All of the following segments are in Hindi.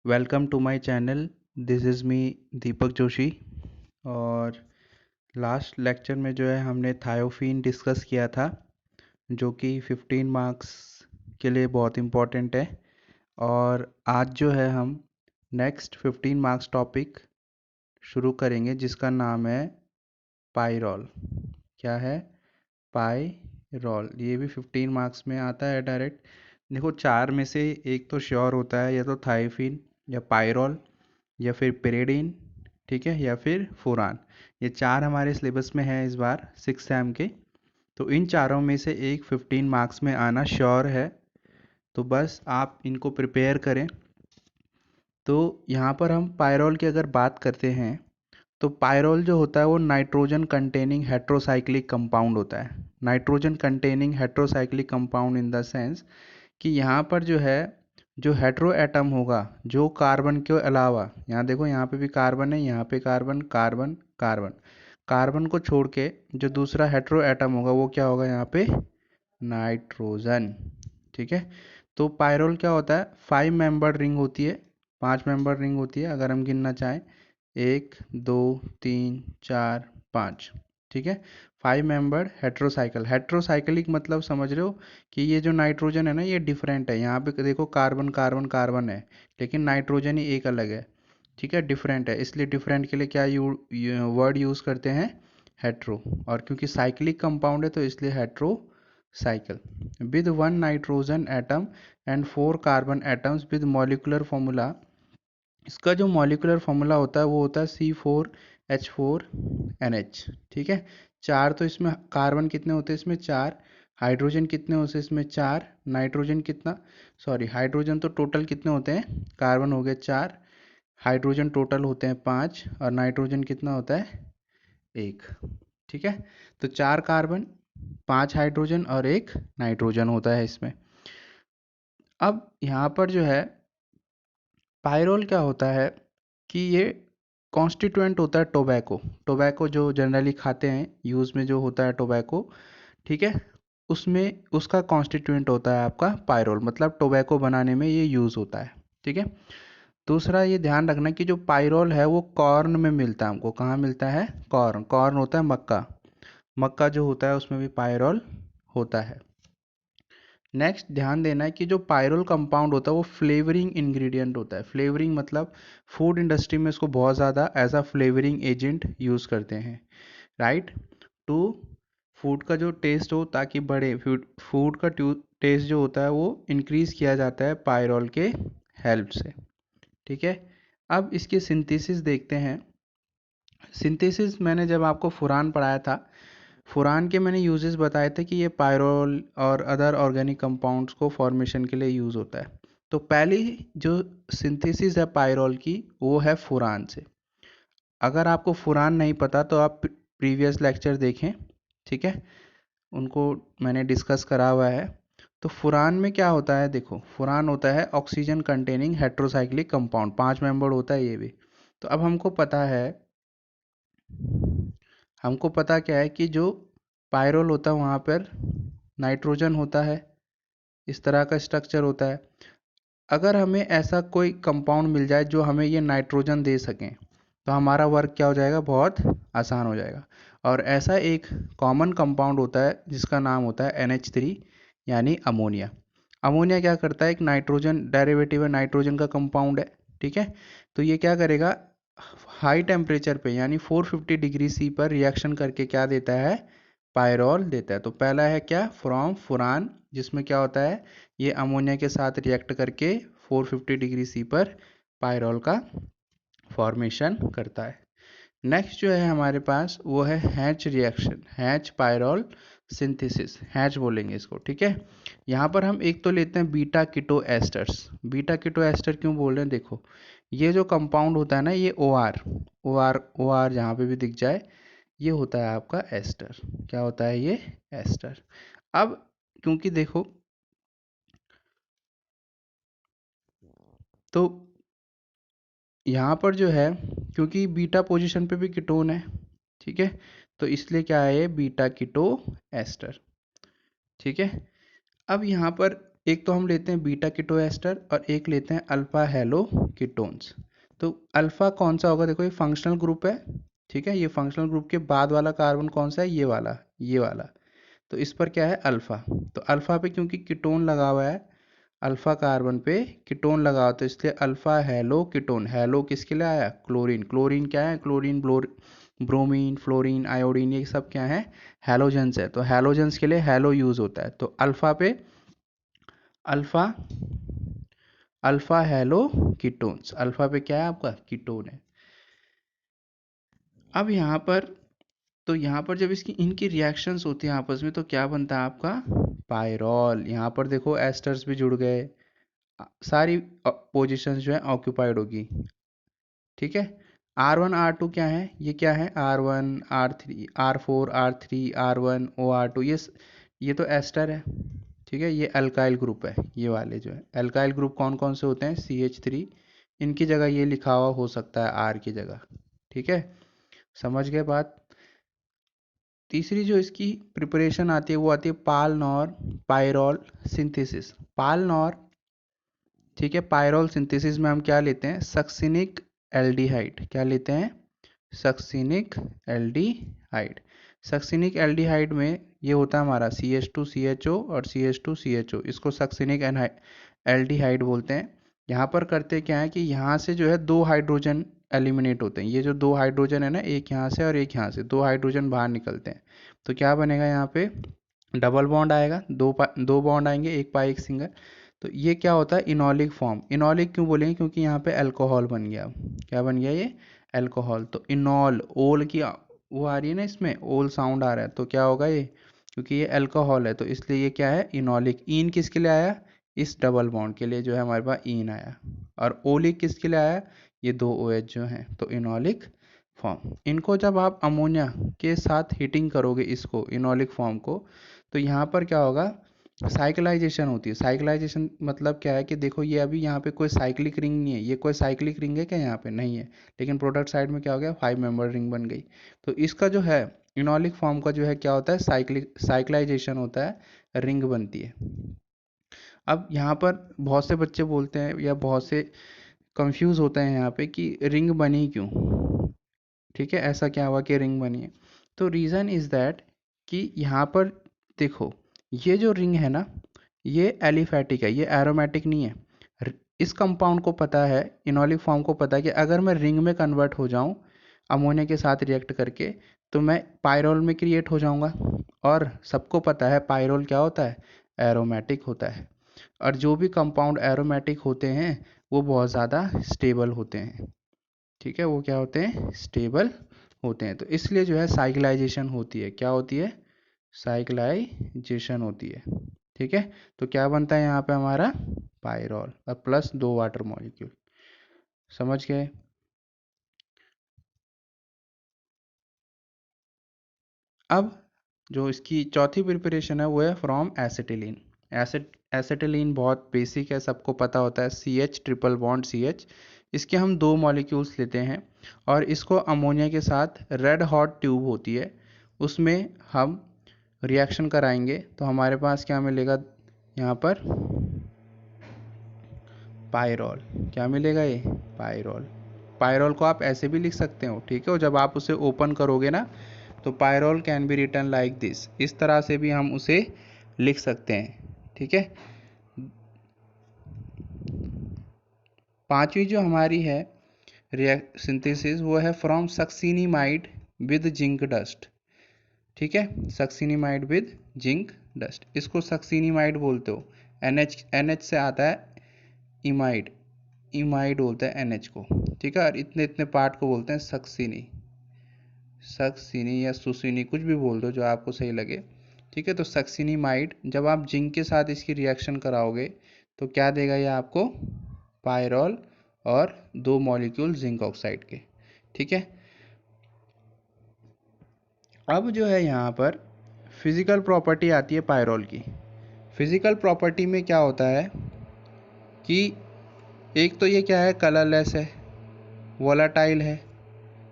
Welcome to my channel. This is me Deepak Joshi. और लास्ट लेक्चर में जो है हमने थायोफीन डिस्कस किया था, जो कि 15 मार्क्स के लिए बहुत इम्पोर्टेंट है। और आज जो है हम नेक्स्ट 15 मार्क्स टॉपिक शुरू करेंगे, जिसका नाम है पाइरॉल। क्या है? पाइरॉल। ये भी 15 मार्क्स में आता है डायरेक्ट। देखो, चार में से एक तो श्योर होता है, या तो थायोफीन या पाइरॉल या फिर पेरिडीन, ठीक है, या फिर फुरान। ये चार हमारे सिलेबस में है इस बार 6 सेम के। तो इन चारों में से एक 15 मार्क्स में आना श्योर है, तो बस आप इनको प्रिपेयर करें। तो यहाँ पर हम पायरोल की अगर बात करते हैं, तो पायरोल जो होता है वो नाइट्रोजन कंटेनिंग हेट्रोसाइक्लिक कंपाउंड होता है। Nitrogen containing heterocyclic compound in the sense कि यहाँ पर जो है, जो हेट्रो एटम होगा, जो कार्बन के अलावा, यहाँ देखो, यहाँ पे भी कार्बन है, यहाँ पे कार्बन कार्बन कार्बन, कार्बन को छोड़ के जो दूसरा हेट्रो एटम होगा वो क्या होगा? यहाँ पे नाइट्रोजन। ठीक है। तो पायरोल क्या होता है? 5 मेंबर रिंग होती है, 5 मेंबर रिंग होती है अगर हम गिनना चाहें। 1 2 3 4 5। ठीक है। 5 मेंबर हेट्रोसाइकिल। हेट्रोसाइक्लिक मतलब समझ रहे हो कि ये जो नाइट्रोजन है ना, ये डिफरेंट है। यहाँ पे देखो, कार्बन कार्बन कार्बन है, लेकिन नाइट्रोजन ही एक अलग है। ठीक है, डिफरेंट है, इसलिए डिफरेंट के लिए क्या वर्ड यूज़ करते हैं? हेट्रो। और क्योंकि साइक्लिक कंपाउंड है तो इसलिए hetero cycle. With 1 nitrogen atom and 4 carbon atoms with molecular formula. इसका जो मॉलिक्यूलर फॉर्मूला होता है वो होता है C4H4NH। ठीक है। चार तो इसमें कार्बन कितने होते हैं? इसमें चार। हाइड्रोजन कितने होते हैं इसमें? चार। नाइट्रोजन कितना? सॉरी, हाइड्रोजन तो टोटल कितने होते हैं? कार्बन हो गए चार, हाइड्रोजन टोटल होते हैं पाँच, और नाइट्रोजन कितना होता है? एक। ठीक है। तो चार कार्बन, पाँच हाइड्रोजन और एक नाइट्रोजन होता है इसमें। अब यहाँ पर जो है पायरोल क्या होता है कि ये कॉन्स्टिट्यूएंट होता है टोबैको। टोबैको जो जनरली खाते हैं, यूज़ में जो होता है टोबैको, ठीक है, उसमें उसका कॉन्स्टिट्यूएंट होता है आपका पायरोल। मतलब टोबैको बनाने में ये यूज़ होता है। ठीक है। दूसरा ये ध्यान रखना कि जो पायरोल है वो कॉर्न में मिलता है हमको। कहाँ मिलता है? कॉर्न। कॉर्न होता है मक्का। मक्का जो होता है उसमें भी पायरोल होता है। नेक्स्ट ध्यान देना है कि जो पायरोल कंपाउंड होता है वो फ्लेवरिंग इंग्रेडिएंट होता है। फ्लेवरिंग मतलब फूड इंडस्ट्री में इसको बहुत ज़्यादा as a flavouring agent use करते हैं, राइट। टू फूड का जो टेस्ट हो, ताकि बढ़े फूड का टेस्ट जो होता है वो इंक्रीज़ किया जाता है पायरोल के हेल्प से। ठीक है। अब इसकी सिंथेसिस देखते हैं। सिंथेसिस मैंने जब आपको फुरान पढ़ाया था, फुरान के मैंने यूजेस बताए थे कि ये पायरोल और अदर ऑर्गेनिक कंपाउंड्स को फॉर्मेशन के लिए यूज़ होता है। तो पहली जो सिंथेसिस है पायरोल की, वो है फुरान से। अगर आपको फुरान नहीं पता तो आप प्रीवियस लेक्चर देखें, ठीक है, उनको मैंने डिस्कस करा हुआ है। तो फुरान में क्या होता है? देखो, फुरान होता है oxygen containing heterocyclic compound, 5 member होता है ये भी। तो अब हमको पता क्या है कि जो पायरोल होता है वहाँ पर नाइट्रोजन होता है, इस तरह का स्ट्रक्चर होता है। अगर हमें ऐसा कोई कंपाउंड मिल जाए जो हमें ये नाइट्रोजन दे सकें, तो हमारा वर्क क्या हो जाएगा? बहुत आसान हो जाएगा। और ऐसा एक कॉमन कंपाउंड होता है जिसका नाम होता है NH3, यानी अमोनिया। अमोनिया क्या करता है? एक नाइट्रोजन डेरिवेटिव है, नाइट्रोजन का कंपाउंड है। ठीक है। तो ये क्या करेगा? हाई टेम्परेचर पे यानी 450 डिग्री सी पर रिएक्शन करके क्या देता है? पायरोल देता है। तो पहला है क्या? फ्रॉम फुरान, जिसमें क्या होता है? ये अमोनिया के साथ रिएक्ट करके 450 डिग्री सी पर पायरोल का फॉर्मेशन करता है। नेक्स्ट जो है हमारे पास वो है hatch reaction, hatch pyrrole synthesis, hatch बोलेंगे इसको। ठीक है। यहाँ पर हम एक तो लेते हैं beta keto esters. Beta keto ester क्यों बोल रहे हैं? देखो, ये जो कंपाउंड होता है ना, ये ओ आर जहाँ पे भी दिख जाए, ये होता है आपका एस्टर। क्या होता है ये? एस्टर। अब क्योंकि देखो, तो यहाँ पर जो है, क्योंकि बीटा पोजीशन पे भी कीटोन है, ठीक है, तो इसलिए क्या है? ये बीटा कीटो एस्टर। ठीक है। अब यहाँ पर एक तो हम लेते हैं बीटा कीटो एस्टर और एक लेते हैं अल्फा हेलो कीटोन्स। तो अल्फा कौन सा होगा, देखो ये फंक्शनल ग्रुप है, ठीक है, ये फंक्शनल ग्रुप के बाद वाला कार्बन कौन सा है, ये वाला। तो इस पर क्या है, अल्फा। तो अल्फा पे क्योंकि कीटोन लगा हुआ है, अल्फा कार्बन पे कीटोन लगा हुआ, तो इसलिए अल्फा हेलो कीटोन। हेलो किसके लिए आया, क्लोरीन। क्लोरीन क्या है, क्लोरीन ब्रोमीन, फ्लोरीन, आयोडीन, ये सब क्या है, हैलोजेंस है। तो हैलोजेंस के लिए हेलो यूज होता है। तो अल्फा पे alpha alpha hello ketones, alpha पे क्या है आपका, कीटोन है। अब यहाँ पर, तो यहाँ पर जब इसकी इनकी रिएक्शंस होती हैं आपस में, तो क्या बनता है आपका, पायरॉल। यहाँ पर देखो एस्टर्स भी जुड़ गए, सारी पोजीशंस जो है ऑक्यूपाइड होगी, ठीक है। R1 R2 क्या है, ये क्या है, R1 R3 R4 R3 R1 OR2, ये तो एस्टर है, ठीक है। ये अल्काइल ग्रुप है, ये वाले जो है अल्काइल ग्रुप कौन कौन से होते हैं, CH3। इनकी जगह ये लिखा हुआ हो सकता है R की जगह, ठीक है। समझ गए बात। तीसरी जो इसकी प्रिपरेशन आती है वो आती है पालनॉर पायरॉल सिंथेसिस। पालनॉर, ठीक है, पायरॉल सिंथेसिस में हम क्या लेते हैं, सक्सिनिक एल्डिहाइड। क्या लेते हैं, सक्सिनिक एल्डिहाइड। सक्सिनिक एल्डिहाइड में ये होता है हमारा CH2CHO और CH2CHO, इसको सक्सिनिक एल्डिहाइड बोलते हैं। यहाँ पर करते क्या है कि यहाँ से जो है दो हाइड्रोजन एलिमिनेट होते हैं। ये जो दो हाइड्रोजन है ना, एक यहाँ से और एक यहाँ से, दो हाइड्रोजन बाहर निकलते हैं। तो क्या बनेगा, यहाँ पे डबल बॉन्ड आएगा, दो बॉन्ड आएंगे, एक पाई एक सिंगल। तो ये क्या होता है, इनॉलिक फॉर्म। इनॉलिक क्यों बोलेंगे, क्योंकि यहाँ पे अल्कोहल बन गया। क्या बन गया, ये अल्कोहल। तो इनॉल, ओल की वो आ रही है ना, इसमें ओल साउंड आ रहा है, तो क्या होगा ये, क्योंकि ये अल्कोहल है तो इसलिए ये क्या है, इनॉलिक। ईन किसके लिए आया, इस डबल बॉन्ड के लिए जो है हमारे पास ईन आया। और ओलिक किसके लिए आया, ये दो OH जो हैं, तो इनॉलिक फॉर्म। इनको जब आप अमोनिया के साथ हीटिंग करोगे, इसको इनॉलिक फॉर्म को, तो यहाँ पर क्या होगा, साइक्लाइजेशन होती है। साइक्लाइजेशन मतलब क्या है कि देखो ये अभी यहाँ पे कोई साइक्लिक रिंग नहीं है, ये कोई साइक्लिक रिंग है क्या, यहाँ पे नहीं है। लेकिन प्रोडक्ट साइड में क्या हो गया, 5 मेंबर रिंग बन गई। तो इसका जो है इनॉलिक फॉर्म का जो है क्या होता है, साइक्लाइजेशन होता है, रिंग बनती है। अब यहाँ पर बहुत से बच्चे बोलते हैं या बहुत से कंफ्यूज होते हैं यहाँ पे कि रिंग बनी क्यों, ठीक है, ऐसा क्या हुआ कि रिंग बनी है। तो रीज़न इज़ दैट कि यहाँ पर देखो, ये जो रिंग है ना, ये एलिफैटिक है, ये एरोमेटिक नहीं है। इस कंपाउंड को पता है, इनॉलिक फॉर्म को पता है कि अगर मैं रिंग में कन्वर्ट हो जाऊं अमोनिया के साथ रिएक्ट करके, तो मैं पायरोल में क्रिएट हो जाऊंगा। और सबको पता है पायरोल क्या होता है, एरोमेटिक होता है। और जो भी कंपाउंड एरोमेटिक होते हैं वो बहुत ज़्यादा स्टेबल होते हैं, ठीक है, वो क्या होते हैं, स्टेबल होते हैं। तो इसलिए जो है साइक्लाइजेशन होती है, क्या होती है, साइक्लाइजेशन होती है, ठीक है। तो क्या बनता है यहाँ पे हमारा, पायरॉल और प्लस दो वाटर मॉलिक्यूल। समझ गए। अब जो इसकी चौथी प्रिपरेशन है वो है फ्रॉम एसिटिलीन। एसिटिलीन बहुत बेसिक है, सबको पता होता है, CH ट्रिपल बॉन्ड CH। इसके हम दो मॉलिक्यूल्स लेते हैं और इसको अमोनिया के साथ रेड हॉट ट्यूब होती है, उसमें हम रिएक्शन कराएंगे। तो हमारे पास क्या मिलेगा, यहाँ पर पायरॉल। क्या मिलेगा, ये पायरॉल। पायरॉल को आप ऐसे भी लिख सकते हो, ठीक है। और जब आप उसे ओपन करोगे ना, तो pyrrole can be written like this, इस तरह से भी हम उसे लिख सकते हैं, ठीक है। पांचवी जो हमारी है सिंथेसिस, वो है from succinimide with zinc dust, ठीक है, सक्सिनिमाइड विद जिंक डस्ट। इसको सक्सिनिमाइड बोलते हो, NH से आता है इमाइड, इमाइड बोलते हैं NH को, ठीक है। और इतने इतने पार्ट को बोलते हैं सक्सिनी, सक्सिनी या सुसिनी, कुछ भी बोल दो जो आपको सही लगे, ठीक है। तो सक्सिनिमाइड जब आप जिंक के साथ इसकी रिएक्शन कराओगे तो क्या देगा ये आपको, पायरॉल और दो मॉलिक्यूल जिंक ऑक्साइड के, ठीक है। अब जो है यहाँ पर फिजिकल प्रॉपर्टी आती है पायरॉल की। फिजिकल प्रॉपर्टी में क्या होता है कि एक तो ये क्या है, कलरलेस है, वोलाटाइल है।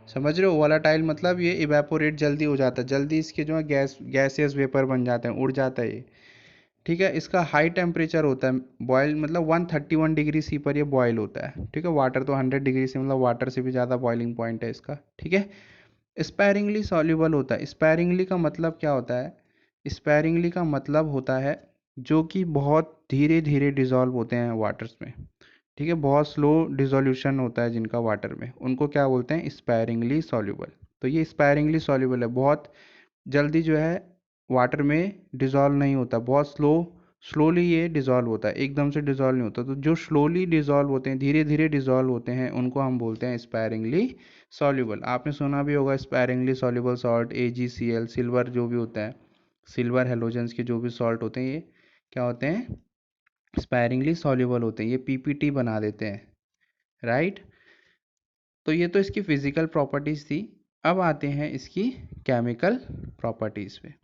समझ रहे हो, वोलाटाइल मतलब ये इवेपोरेट जल्दी हो जाता है, जल्दी इसके जो है गैसियस वेपर बन जाते हैं, उड़ जाता है ये, ठीक है। इसका हाई टेम्परेचर होता है, बॉयल मतलब 131 डिग्री सी पर ये बॉयल होता है। ठीक है, वाटर तो 100 डिग्री से मतलब वाटर से भी ज़्यादा बॉइलिंग पॉइंट है इसका। ठीक है, स्पैरिंगली सॉल्युबल होता है। स्पैरिंगली का मतलब क्या होता है? स्पैरिंगली का मतलब होता है जो कि बहुत धीरे धीरे डिजॉल्व होते हैं वाटर्स में। ठीक है, बहुत स्लो डिसोल्यूशन होता है जिनका वाटर में, उनको क्या बोलते हैं? Sparingly soluble. तो ये स्पैरिंगली सॉल्युबल है, बहुत जल्दी जो है वाटर में डिज़ोल्व नहीं होता, बहुत स्लोली ये डिज़ोल्व होता है, एकदम से डिज़ोल्व नहीं होता। तो जो स्लोली डिज़ोल्व होते हैं, धीरे धीरे डिज़ोल्व होते हैं, उनको हम बोलते हैं स्पैरिंगली सॉल्युबल। आपने सुना भी होगा sparingly soluble salt, AgCl, silver जो भी होता है, सिल्वर हेलोजेंस के जो भी सॉल्ट होते हैं, ये क्या होते हैं? स्पैरिंगली सॉल्युबल होते हैं, ये PPT बना देते हैं, राइट। तो ये तो इसकी फिजिकल प्रॉपर्टीज़ थी। अब आते हैं इसकी केमिकल प्रॉपर्टीज़ पे।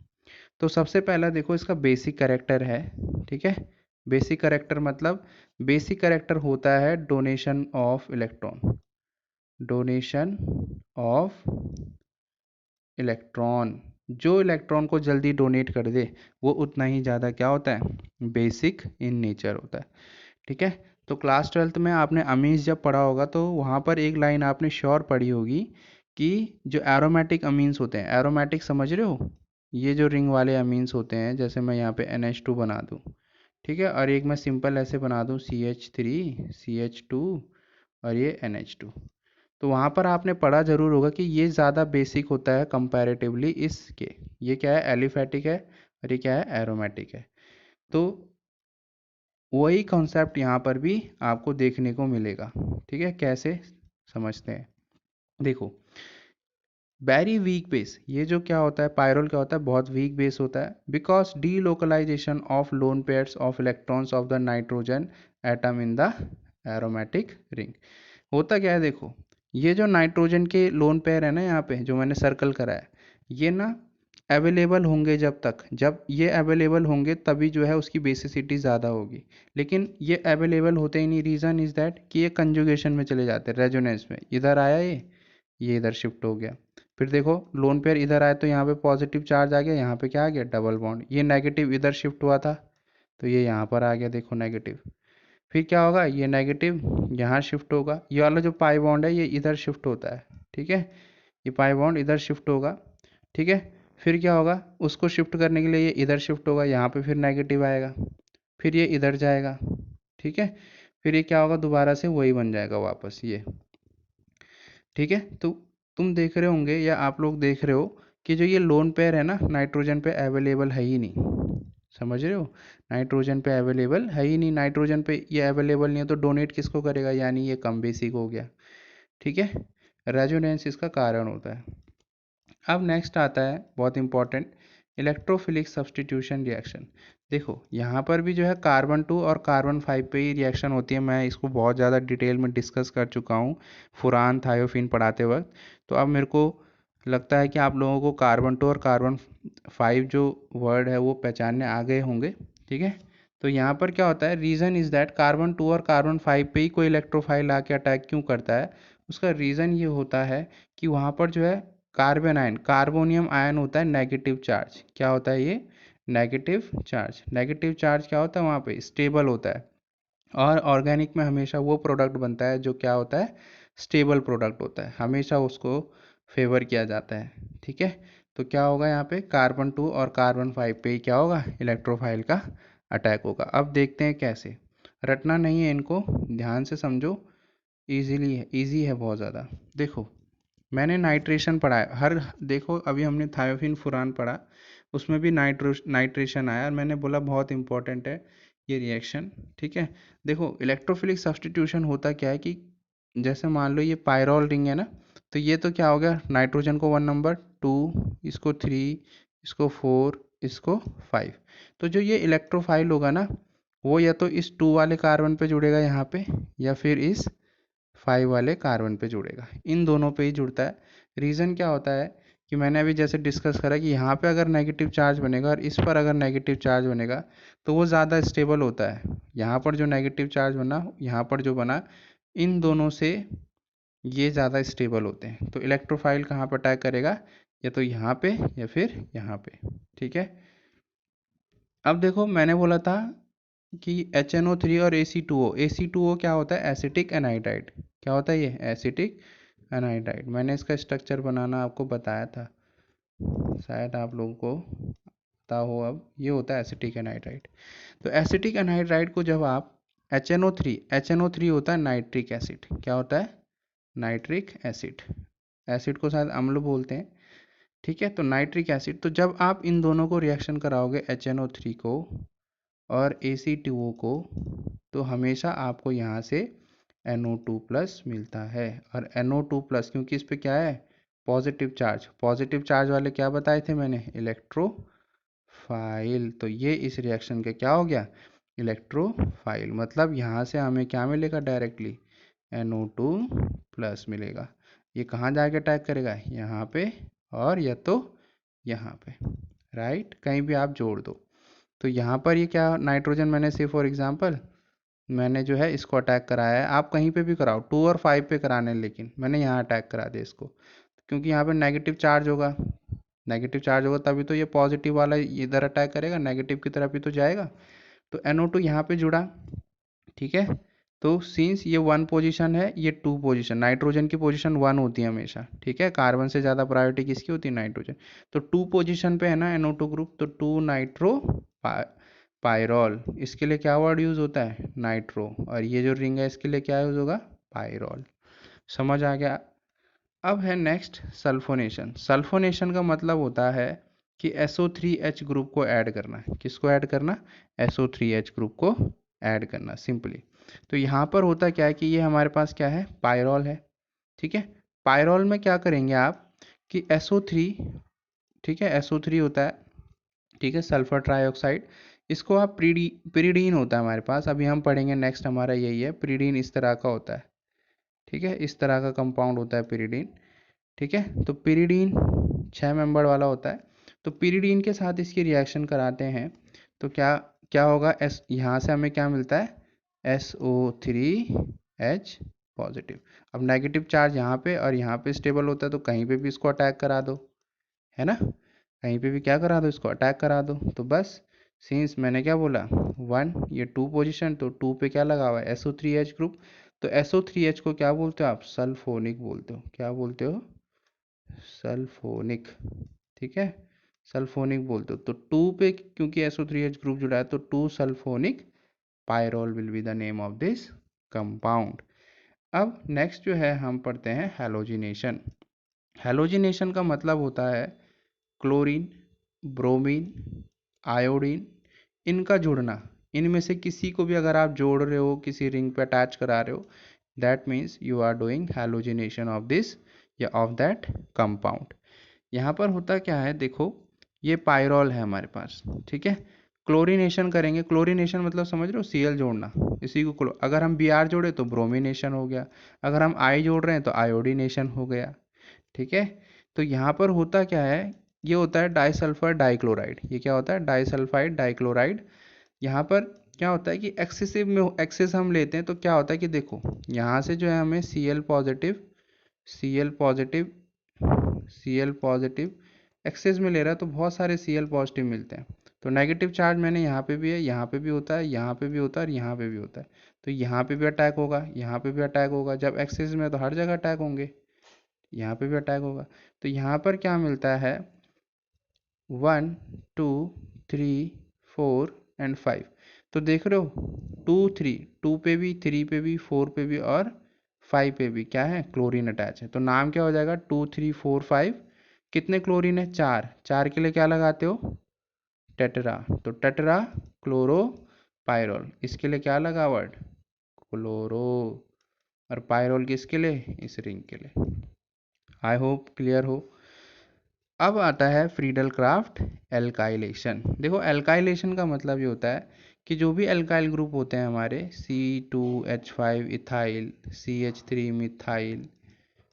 तो सबसे पहला देखो इसका बेसिक कैरेक्टर है। ठीक है, बेसिक कैरेक्टर मतलब बेसिक कैरेक्टर होता है donation of electron. Donation of electron, जो इलेक्ट्रॉन को जल्दी डोनेट कर दे वो उतना ही ज़्यादा क्या होता है? बेसिक इन नेचर होता है। ठीक है, तो क्लास 12th में आपने अमीन्स जब पढ़ा होगा तो वहाँ पर एक लाइन आपने श्योर पढ़ी होगी कि जो एरोमेटिक अमीन्स होते हैं, एरोमेटिक समझ रहे हो? ये जो रिंग वाले अमीन्स होते हैं, जैसे मैं यहाँ पे NH2 बना दूँ, ठीक है, और एक मैं सिंपल ऐसे बना दूँ CH3 CH2 और ये NH2। तो वहाँ पर आपने पढ़ा ज़रूर होगा कि ये ज़्यादा बेसिक होता है कंपैरेटिवली इसके। ये क्या है? एलिफैटिक है, और ये क्या है? एरोमेटिक है। तो वही कॉन्सेप्ट यहाँ पर भी आपको देखने को मिलेगा। ठीक है, कैसे समझते हैं? देखो, वेरी वीक बेस, ये जो क्या होता है, पायरोल क्या होता है? बहुत वीक बेस होता है, because delocalisation of lone pairs of electrons of the nitrogen atom in the aromatic ring. होता क्या है देखो, ये जो नाइट्रोजन के लोन पेयर है ना, यहाँ पे जो मैंने सर्कल करा है, ये ना अवेलेबल होंगे, जब ये अवेलेबल होंगे तभी जो है उसकी बेसिसिटी ज़्यादा होगी। लेकिन ये अवेलेबल होते ही नहीं, रीज़न इज़ दैट कि ये कंजुगेशन में चले जाते हैं, रेजोनेंस में। इधर आया ये इधर शिफ्ट हो गया। फिर देखो, लोन पेयर इधर आया तो यहाँ पे पॉजिटिव चार्ज आ गया, यहाँ पे क्या आ गया? Double bond. ये नेगेटिव इधर शिफ्ट हुआ था तो ये यहाँ पर आ गया, देखो नेगेटिव। फिर क्या होगा? ये नेगेटिव यहाँ शिफ्ट होगा, ये वाला जो पाई बॉन्ड है ये इधर शिफ्ट होता है। ठीक है, ये पाई बॉन्ड इधर शिफ्ट होगा। ठीक है, फिर क्या होगा? उसको शिफ्ट करने के लिए ये इधर शिफ्ट होगा, यहाँ पे फिर नेगेटिव आएगा, फिर ये इधर जाएगा। ठीक है, फिर ये क्या होगा? दोबारा से वही बन जाएगा वापस ये। ठीक है, तो तुम देख रहे होंगे या आप लोग देख रहे हो कि जो ये लोन पेयर है ना, नाइट्रोजन पे अवेलेबल है ही नहीं। समझ रहे हो? नाइट्रोजन पे अवेलेबल है ही नहीं, नाइट्रोजन पे ये अवेलेबल नहीं है तो डोनेट किसको करेगा? यानी ये कम बेसिक हो गया। ठीक है, रेजोनेंस इसका कारण होता है। अब नेक्स्ट आता है बहुत इंपॉर्टेंट, इलेक्ट्रोफिलिक सब्सटीट्यूशन रिएक्शन। देखो, यहाँ पर भी जो है कार्बन 2 और कार्बन 5 पे ही रिएक्शन होती है। मैं इसको बहुत ज़्यादा डिटेल में डिस्कस कर चुका हूँ फुरान थायोफिन पढ़ाते वक्त। तो अब मेरे को लगता है कि आप लोगों को कार्बन 2 और कार्बन 5 जो वर्ड है वो पहचानने आ गए होंगे। ठीक है, तो यहाँ पर क्या होता है? रीज़न इज़ दैट कार्बन 2 और कार्बन 5 पे ही कोई इलेक्ट्रोफाइल आके अटैक क्यों करता है? उसका रीज़न ये होता है कि वहाँ पर जो है कार्बन आयन, कार्बोनियम आयन होता है नेगेटिव चार्ज। क्या होता है ये? Negative charge. नेगेटिव चार्ज क्या होता है? वहाँ पे स्टेबल होता है, और ऑर्गेनिक में हमेशा वो प्रोडक्ट बनता है जो क्या होता है? स्टेबल प्रोडक्ट होता है, हमेशा उसको फेवर किया जाता है। ठीक है, तो क्या होगा यहाँ पे? कार्बन 2 और कार्बन 5 पे ही क्या होगा? इलेक्ट्रोफाइल का अटैक होगा। अब देखते हैं कैसे। रटना नहीं है इनको, ध्यान से समझो, इजीली है, इजी है बहुत ज़्यादा। देखो, मैंने नाइट्रेशन पढ़ा है हर, देखो अभी हमने थायोफिन फुरान पढ़ा, उसमें भी नाइट्रेशन आया, और मैंने बोला बहुत इंपॉर्टेंट है ये रिएक्शन। ठीक है, देखो इलेक्ट्रोफिलिक सब्सटीट्यूशन होता क्या है कि जैसे मान लो ये पायरोल रिंग है ना, तो ये तो क्या हो गया? नाइट्रोजन को 1 नंबर, 2, इसको 3, इसको 4, इसको 5। तो जो ये इलेक्ट्रोफाइल होगा ना, वो या तो इस 2 वाले कार्बन पे जुड़ेगा यहाँ पे, या फिर इस 5 वाले कार्बन पे जुड़ेगा, इन दोनों पे ही जुड़ता है। रीज़न क्या होता है कि मैंने अभी जैसे डिस्कस करा कि यहाँ पे अगर नेगेटिव चार्ज बनेगा और इस पर अगर नेगेटिव चार्ज बनेगा तो वो ज़्यादा स्टेबल होता है। यहाँ पर जो नेगेटिव चार्ज बना, यहाँ पर जो बना, इन दोनों से ये ज़्यादा स्टेबल होते हैं। तो इलेक्ट्रोफाइल कहाँ पर अटैक करेगा? या तो यहाँ पे या फिर यहाँ पे। ठीक है, अब देखो मैंने बोला था कि HNO3 और AC2O क्या होता है? Acetic anhydride. क्या होता है ये? Acetic anhydride. मैंने इसका स्ट्रक्चर बनाना आपको बताया था, शायद आप लोगों को पता हो। अब ये होता है एसिटिक एनहाइड्राइड। तो एसिटिक एनहाइड्राइड को जब आप HNO3 होता है नाइट्रिक एसिड। क्या होता है? Nitric acid. एसिड को शायद अम्ल बोलते हैं, ठीक है। तो नाइट्रिक एसिड, तो जब आप इन दोनों को रिएक्शन कराओगे HNO3 को और AC2O को, तो हमेशा आपको यहाँ से NO2 प्लस मिलता है। और NO2 प्लस क्योंकि इस पे क्या है? Positive charge. पॉजिटिव चार्ज वाले क्या बताए थे मैंने? इलेक्ट्रोफाइल। तो ये इस रिएक्शन का क्या हो गया? इलेक्ट्रोफाइल। मतलब यहाँ से हमें क्या मिलेगा? डायरेक्टली NO2 प्लस मिलेगा। ये कहाँ जाके अटैक करेगा? यहाँ पे, और या तो यहाँ पे, राइट। कहीं भी आप जोड़ दो। तो यहाँ पर ये क्या नाइट्रोजन, मैंने से फॉर एग्जांपल मैंने जो है इसको अटैक कराया है। आप कहीं पे भी कराओ, 2 और 5 पे कराने, लेकिन मैंने यहाँ अटैक करा दिया इसको, क्योंकि यहाँ पे नेगेटिव चार्ज होगा। नेगेटिव चार्ज होगा तभी तो ये पॉजिटिव वाला इधर अटैक करेगा, नेगेटिव की तरफ ही तो जाएगा। तो NO2 यहाँ पे जुड़ा, ठीक है। तो सिंस ये 1 पोजीशन है, ये 2 पोजीशन, नाइट्रोजन की पोजीशन 1 होती है हमेशा, ठीक है। कार्बन से ज़्यादा प्रायोरिटी किसकी होती है? नाइट्रोजन। तो 2 पोजीशन पे है ना NO2 ग्रुप, तो 2 नाइट्रो पायरॉल। इसके लिए क्या वर्ड यूज़ होता है? नाइट्रो। और ये जो रिंग है इसके लिए क्या यूज़ होगा? पायरॉल। समझ आ गया? अब है नेक्स्ट सल्फोनेशन। सल्फोनेशन का मतलब होता है कि SO3H ग्रुप को ऐड करना। किसको ऐड करना? SO3H ग्रुप को ऐड करना, सिंपली। तो यहाँ पर होता क्या है कि ये हमारे पास क्या है? पायरॉल है, ठीक है। पायरॉल में क्या करेंगे आप कि SO3, ठीक है, SO3 होता है, ठीक है, सल्फर ट्राईऑक्साइड। इसको आप पिरीडीन होता है हमारे पास, अभी हम पढ़ेंगे नेक्स्ट, हमारा यही है। पिरीडीन इस तरह का होता है, ठीक है, इस तरह का कंपाउंड होता है पिरीडीन, ठीक है। तो पिरीडीन 6 मेंबर वाला होता है। तो पिरीडीन के साथ इसकी रिएक्शन कराते हैं तो क्या क्या होगा? यहाँ से हमें क्या मिलता है? SO3H positive. अब नेगेटिव चार्ज यहाँ पे और यहाँ पे स्टेबल होता है, तो कहीं पे भी इसको अटैक करा दो, है ना। कहीं पे भी क्या करा दो? इसको अटैक करा दो। तो बस, सिंस मैंने क्या बोला? 1, ये 2 पोजीशन, तो 2 पे क्या लगा हुआ है? SO3H group. तो SO3H को क्या बोलते हो आप? सल्फोनिक बोलते हो। क्या बोलते हो? सल्फोनिक, ठीक है, सल्फोनिक बोलते हो। तो 2 पे क्योंकि SO3H ग्रुप जुड़ा है, तो 2 sulphonic pyrrole will be the name of this compound. अब नेक्स्ट जो है हम पढ़ते हैं हैलोजिनेशन। हैलोजिनेशन का मतलब होता है क्लोरीन, ब्रोमीन, आयोडीन, इनका जुड़ना। इनमें से किसी को भी अगर आप जोड़ रहे हो, किसी रिंग पे अटैच करा रहे हो, that means you are doing halogenation of this या ऑफ दैट कंपाउंड। यहाँ पर होता क्या है, देखो, ये पायरॉल है हमारे पास, ठीक है। क्लोरीनेशन करेंगे। क्लोरीनेशन मतलब समझ रहे हो? Cl जोड़ना। इसी को अगर हम Br जोड़े तो ब्रोमिनेशन हो गया, अगर हम I जोड़ रहे हैं तो आयोडीनेशन हो गया, ठीक है। तो यहाँ पर होता क्या है, ये होता है डाइसल्फाइड डाइक्लोराइड। ये क्या होता है? Disulphide dichloride. यहाँ पर क्या होता है कि एक्सेसिव में एक्सेस हम लेते हैं तो क्या होता है कि देखो, यहाँ से जो है हमें Cl positive, Cl positive, Cl positive excess में ले रहा है, तो बहुत सारे Cl पॉजिटिव मिलते हैं। तो नेगेटिव चार्ज मैंने यहाँ पे भी है, यहाँ पे भी होता है, यहाँ पे भी होता है और यहाँ पे भी होता है। तो यहाँ पे भी अटैक होगा, यहाँ पे भी अटैक होगा। जब एक्सेस में तो हर जगह अटैक होंगे, यहाँ पे भी अटैक होगा। तो यहाँ पर क्या मिलता है? 1, 2, 3, 4 एंड 5। तो देख रहे हो? 2, 3, 2 पे भी, 3 पे भी, 4 पे भी और 5 पे भी क्या है? क्लोरीन अटैच है। तो नाम क्या हो जाएगा? 2, 3, 4, 5। कितने क्लोरीन है? 4। 4 के लिए क्या लगाते हो? टेट्रा। तो टेट्रा क्लोरो पायरोल। इसके लिए क्या लगा वर्ड? क्लोरो। और पायरोल किसके लिए? इस रिंग के लिए। आई होप क्लियर हो। अब आता है फ्रीडल क्राफ्ट एल्काइलेशन। देखो, एल्काइलेशन का मतलब ये होता है कि जो भी एल्काइल ग्रुप होते हैं हमारे, C2H5 ethyl, CH3 methyl,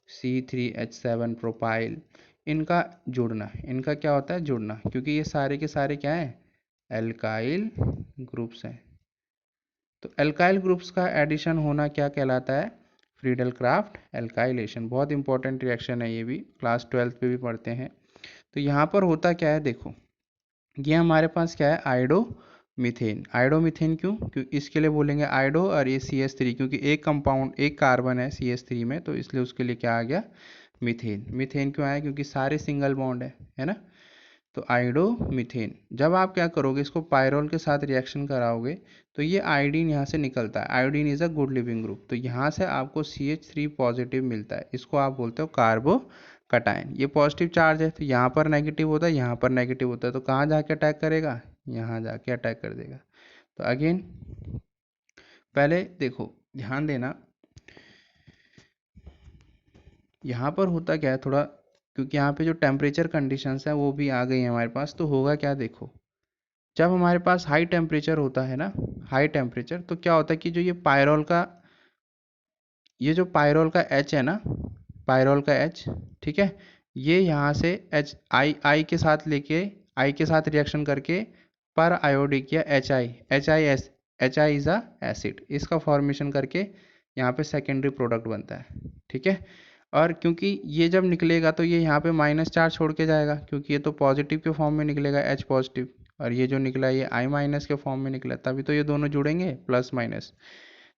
C3H7 propyl, इनका जुड़ना। इनका क्या होता है? जुड़ना, क्योंकि ये सारे के सारे क्या हैं? एल्काइल ग्रुप्स हैं। तो एल्काइल ग्रुप्स का एडिशन होना क्या कहलाता है? Friedel craft alkylation. बहुत इंपॉर्टेंट रिएक्शन है ये भी, क्लास 12 पे भी पढ़ते हैं। तो यहाँ पर होता क्या है, देखो, ये हमारे पास क्या है, आयोडो मीथेन। आयोडो मीथेन क्यों, क्योंकि इसके लिए बोलेंगे आयोडो और ये CH3, क्योंकि एक कंपाउंड एक कार्बन है CH3 में, तो इसलिए उसके लिए क्या आ गया, मीथेन। मीथेन क्यों आया, क्योंकि सारे सिंगल बॉन्ड है ना। तो आयोडो मीथेन। जब आप क्या करोगे, इसको पायरोल के साथ रिएक्शन कराओगे तो ये आयोडीन यहाँ से निकलता है। Iodine is a good leaving group, तो यहाँ से आपको CH3 पॉजिटिव मिलता है। इसको आप बोलते हो कार्बो कटायन। ये पॉजिटिव चार्ज है, तो यहाँ पर नेगेटिव होता है, यहाँ पर नेगेटिव होता है, तो कहाँ जाके अटैक करेगा, यहाँ जाके अटैक कर देगा। तो अगेन पहले देखो, ध्यान देना, यहाँ पर होता क्या है थोड़ा, क्योंकि यहाँ पे जो टेम्परेचर कंडीशंस है वो भी आ गई है हमारे पास, तो होगा क्या देखो, जब हमारे पास हाई टेम्परेचर होता है ना, हाई टेम्परेचर, तो क्या होता है कि जो ये जो पायरोल का एच है ना, पायरोल का एच, ठीक है, ये यहाँ से एच आई के साथ लेके, आई के साथ रिएक्शन करके पर आयोडिक या H I is a acid, इसका फॉर्मेशन करके यहाँ पे सेकेंडरी प्रोडक्ट बनता है, ठीक है। और क्योंकि ये जब निकलेगा तो ये यहाँ पे माइनस चार्ज छोड़ के जाएगा, क्योंकि ये तो पॉजिटिव के फॉर्म में निकलेगा एच पॉजिटिव, और ये जो निकला ये आई माइनस के फॉर्म में निकला, तभी तो ये दोनों जुड़ेंगे प्लस माइनस।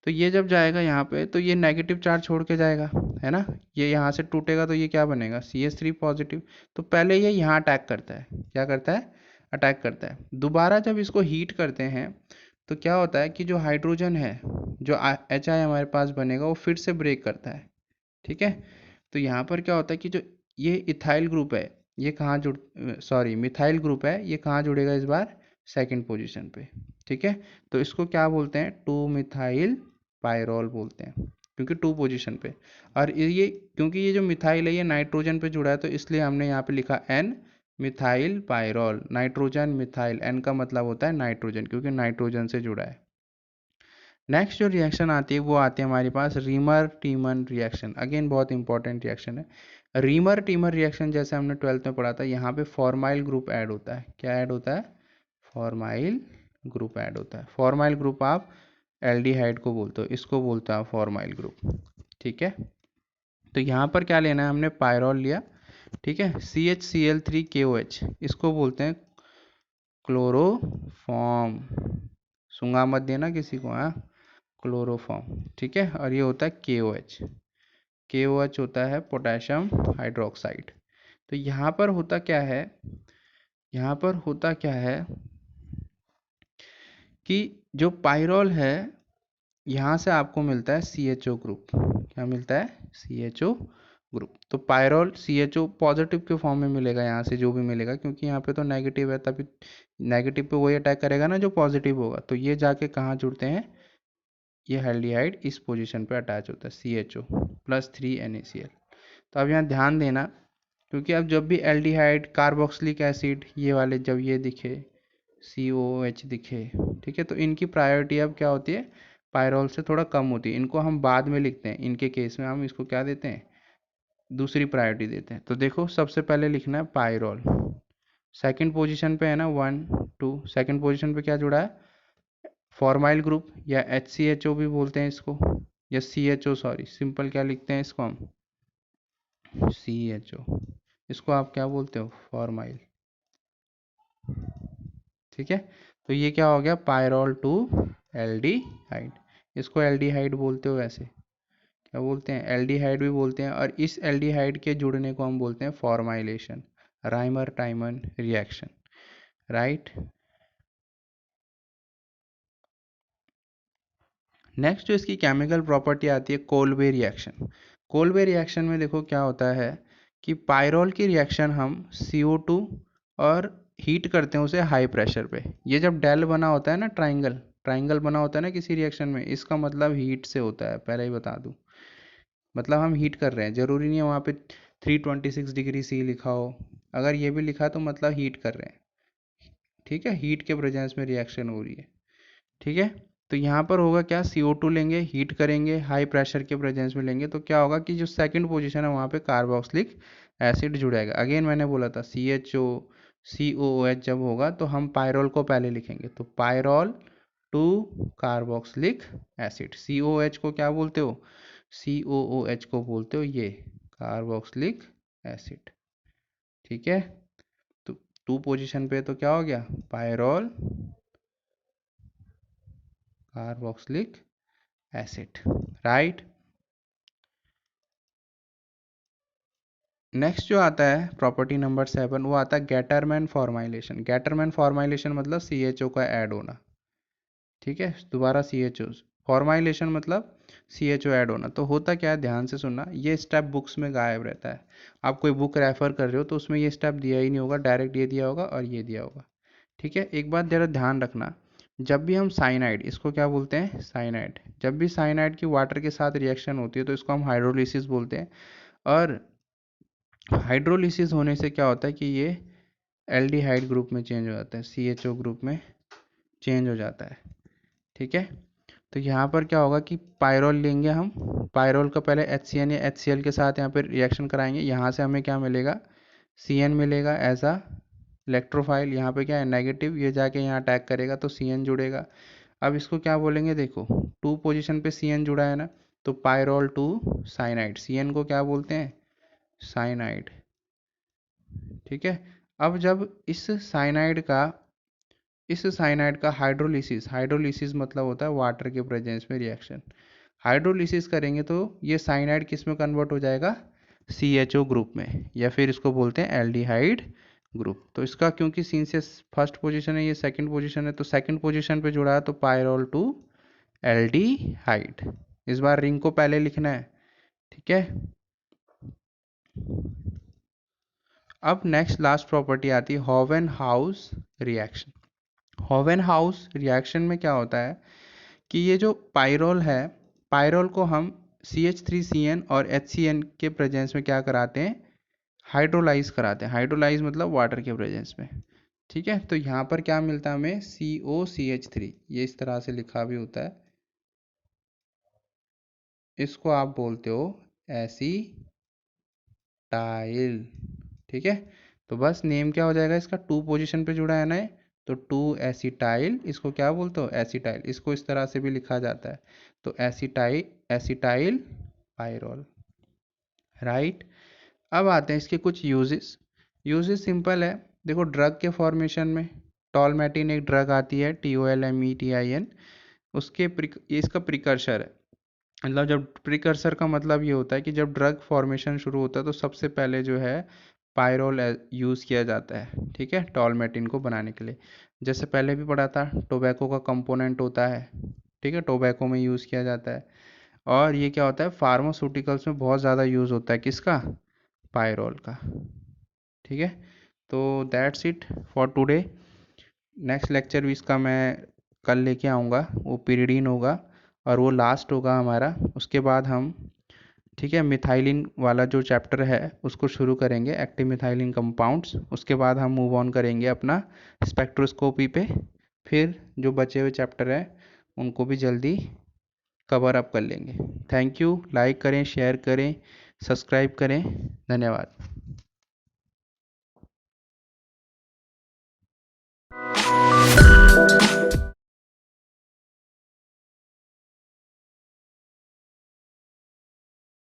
तो ये जब जाएगा यहाँ पे तो ये नेगेटिव चार्ज छोड़ के जाएगा, है ना। ये यहाँ से टूटेगा तो ये क्या बनेगा, CH3 पॉजिटिव। तो पहले ये यहाँ अटैक करता है, क्या करता है, अटैक करता है। दोबारा जब इसको हीट करते हैं तो क्या होता है कि जो हाइड्रोजन है, जो HI हमारे पास बनेगा, वो फिर से ब्रेक करता है, ठीक है। तो यहाँ पर क्या होता है कि जो ये इथाइल ग्रुप है, ये कहाँ जुड़, सॉरी मिथाइल ग्रुप है, ये कहाँ जुड़ेगा इस बार, सेकंड पोजीशन पे, ठीक है। तो इसको क्या बोलते हैं, 2 मिथाइल पायरोल बोलते हैं, क्योंकि 2 पोजीशन पे। और ये क्योंकि ये जो मिथाइल है ये नाइट्रोजन पे जुड़ा है, तो इसलिए हमने यहाँ पे लिखा N methyl pyrrole. Nitrogen methyl, N का मतलब होता है नाइट्रोजन, क्योंकि नाइट्रोजन से जुड़ा है। नेक्स्ट जो रिएक्शन आती है वो आती है हमारे पास रीमर टीमन रिएक्शन। अगेन बहुत इंपॉर्टेंट रिएक्शन है। रीमर टीमर रिएक्शन जैसे हमने 12th में पढ़ा था, यहाँ पे फॉर्माइल ग्रुप ऐड होता है। क्या ऐड होता है, फॉर्माइल ग्रुप ऐड होता है। फॉर्माइल ग्रुप आप एल्डिहाइड को बोलते हो, इसको बोलते हैं फॉर्माइल ग्रुप, ठीक है। तो यहाँ पर क्या लेना है, हमने पायरोल लिया, ठीक है, CHCl3KOH, इसको बोलते हैं क्लोरोफॉर्म। सूंगा मत देना किसी को, हाँ, क्लोरोफॉर्म, ठीक है। और ये होता है KOH। KOH होता है पोटेशियम हाइड्रोक्साइड। तो यहाँ पर होता क्या है, यहाँ पर होता क्या है कि जो पायरोल है, यहाँ से आपको मिलता है CHO ग्रुप। क्या मिलता है, CHO ग्रुप। तो पायरोल CHO पॉजिटिव के फॉर्म में मिलेगा, यहाँ से जो भी मिलेगा, क्योंकि यहाँ पे तो नेगेटिव है, तभी नेगेटिव पे वही अटैक करेगा ना जो पॉजिटिव होगा। तो ये जाके कहाँ जुड़ते हैं, ये एल्डिहाइड इस पोजीशन पे अटैच होता है, CHO प्लस 3 NaCl। तो अब यहाँ ध्यान देना, क्योंकि अब जब भी एल्डिहाइड कार्बोक्सिलिक एसिड ये वाले जब ये दिखे, COOH दिखे, ठीक है, तो इनकी प्रायोरिटी अब क्या होती है, पायरोल से थोड़ा कम होती है। इनको हम बाद में लिखते हैं, इनके केस में हम इसको क्या देते हैं, दूसरी प्रायोरिटी देते हैं। तो देखो सबसे पहले लिखना है पायरोल, सेकंड पोजीशन पे है ना, 1 2, सेकंड पोजीशन पे क्या जुड़ा है, फॉर्माइल ग्रुप, या HCHO भी बोलते हैं इसको, या CHO, सॉरी सिंपल क्या लिखते हैं इसको हम, CHO। इसको आप क्या बोलते हो, फॉर्माइल, ठीक है। तो ये क्या हो गया, पायरोल टू एल्डिहाइड। इसको एल्डिहाइड बोलते हो, वैसे क्या बोलते हैं, एल्डिहाइड भी बोलते हैं। और इस एल्डिहाइड के जुड़ने को हम बोलते हैं formylation, Rymer टाइमन reaction, right. Next जो इसकी केमिकल प्रॉपर्टी आती है, कोलबे रिएक्शन। कोलबे रिएक्शन में देखो क्या होता है कि पायरोल की रिएक्शन हम CO2 और हीट करते हैं उसे हाई प्रेशर पे। ये जब डेल बना होता है ना, ट्राइंगल ट्राइंगल बना होता है ना किसी रिएक्शन में, इसका मतलब हीट से होता है, पहले ही बता दूं। मतलब हम हीट कर रहे हैं, ज़रूरी नहीं है वहाँ पे 326 डिग्री C लिखा हो। अगर ये भी लिखा तो मतलब हीट कर रहे हैं, ठीक है, हीट के प्रेजेंस में रिएक्शन हो रही है, ठीक है। तो यहाँ पर होगा क्या, CO2 लेंगे, हीट करेंगे, हाई प्रेशर के प्रेजेंस में लेंगे, तो क्या होगा कि जो सेकंड पोजीशन है वहाँ पे कार्बोक्सिलिक एसिड जुड़ेगा। अगेन मैंने बोला था CHO COOH जब होगा तो हम पायरोल को पहले लिखेंगे, तो pyrrole two carboxylic acid. COOH को क्या बोलते हो, COOH को बोलते हो ये कार्बोक्सिलिक एसिड, ठीक है। तो 2 पोजीशन पे तो क्या हो गया, pyrrole carboxylic acid, right. Next जो आता है प्रॉपर्टी नंबर 7, वो आता है गैटरमैन फॉर्माइलेशन। गैटरमैन फॉर्माइलेशन मतलब CHO का ऐड होना, ठीक है, दोबारा CHO फॉर्माइलेशन मतलब CHO ऐड होना। तो होता क्या है, ध्यान से सुनना, ये स्टेप बुक्स में गायब रहता है। आप कोई बुक रेफर कर रहे हो तो उसमें ये स्टेप दिया ही नहीं होगा, डायरेक्ट ये दिया होगा और ये दिया होगा, ठीक है। एक बात जरा ध्यान रखना, जब भी हम साइनाइड, इसको क्या बोलते हैं, साइनाइड, जब भी साइनाइड की वाटर के साथ रिएक्शन होती है तो इसको हम हाइड्रोलिसिस बोलते हैं। और हाइड्रोलिसिस होने से क्या होता है कि ये एल्डिहाइड ग्रुप में चेंज हो जाता है, CHO ग्रुप में चेंज हो जाता है, ठीक है। तो यहाँ पर क्या होगा कि पायरोल लेंगे हम, पायरोल का पहले HCN या HCl के साथ यहाँ पर रिएक्शन कराएंगे, यहाँ से हमें क्या मिलेगा, CN मिलेगा एज अ इलेक्ट्रोफाइल। यहाँ पे क्या है, नेगेटिव, ये जाके यहाँ अटैक करेगा तो CN जुड़ेगा। अब इसको क्या बोलेंगे, देखो 2 पोजीशन पे CN जुड़ा है ना, तो पायरोल 2 साइनाइड, CN को क्या बोलते हैं, साइनाइड, ठीक है। अब जब इस साइनाइड का हाइड्रोलिसिस, हाइड्रोलिसिस मतलब होता है वाटर के प्रेजेंस में रिएक्शन, हाइड्रोलिसिस करेंगे तो ये साइनाइड किस में कन्वर्ट हो जाएगा, CHO ग्रुप में, या फिर इसको बोलते हैं एल्डिहाइड ग्रुप। तो इसका क्योंकि सिंस ये फर्स्ट पोजीशन है, ये सेकंड पोजीशन है, तो सेकंड पोजीशन पे जुड़ा है, तो पायरोल टू एल्डिहाइड। इस बार रिंग को पहले लिखना है, ठीक है। अब नेक्स्ट लास्ट प्रॉपर्टी आती है होवेन हाउस रिएक्शन। होवेन हाउस रिएक्शन में क्या होता है कि ये जो पायरोल है, पायरोल को हम CH3CN और HCN के प्रेजेंस में क्या कराते हैं, हाइड्रोलाइज कराते हैं। हाइड्रोलाइज मतलब वाटर के प्रेजेंस में, ठीक है। तो यहाँ पर क्या मिलता है हमें, COCH3, ये इस तरह से लिखा भी होता है, इसको आप बोलते हो एसीटाइल, ठीक है। तो बस नेम क्या हो जाएगा इसका, 2 पोजीशन पे जुड़ा है ना ये, तो 2 एसीटाइल, इसको क्या बोलते हो, एसीटाइल। इसको इस तरह से भी लिखा जाता है, तो एसीटाइल पायरोल, राइट। अब आते हैं इसके कुछ यूजेस। यूजेस सिंपल है, देखो ड्रग के फॉर्मेशन में टॉलमेटिन एक ड्रग आती है, TOLMETIN, ये इसका प्रिकर्सर है। मतलब जब प्रिकर्सर का मतलब ये होता है कि जब ड्रग फॉर्मेशन शुरू होता है तो सबसे पहले जो है पायरोल यूज़ किया जाता है, ठीक है, टॉलमेटिन को बनाने के लिए। जैसे पहले भी पढ़ा था, टोबैको का कंपोनेंट होता है, ठीक है, टोबैको में यूज़ किया जाता है। और ये क्या होता है, फार्मास्यूटिकल्स में बहुत ज़्यादा यूज़ होता है, किसका, पायरोल का, ठीक है। तो that's it for today. Next lecture भी इसका मैं कल लेके आऊँगा, वो पीरिडीन होगा और वो लास्ट होगा हमारा। उसके बाद हम, ठीक है, मिथाइलिन वाला जो चैप्टर है उसको शुरू करेंगे, एक्टिव मिथाइलिन कंपाउंड्स। उसके बाद हम मूव ऑन करेंगे अपना स्पेक्ट्रोस्कोपी पे। फिर जो बचे हुए चैप्टर हैं उनको भी जल्दी कवर अप कर लेंगे। थैंक यू, लाइक करें, शेयर करें, सब्सक्राइब करें, धन्यवाद।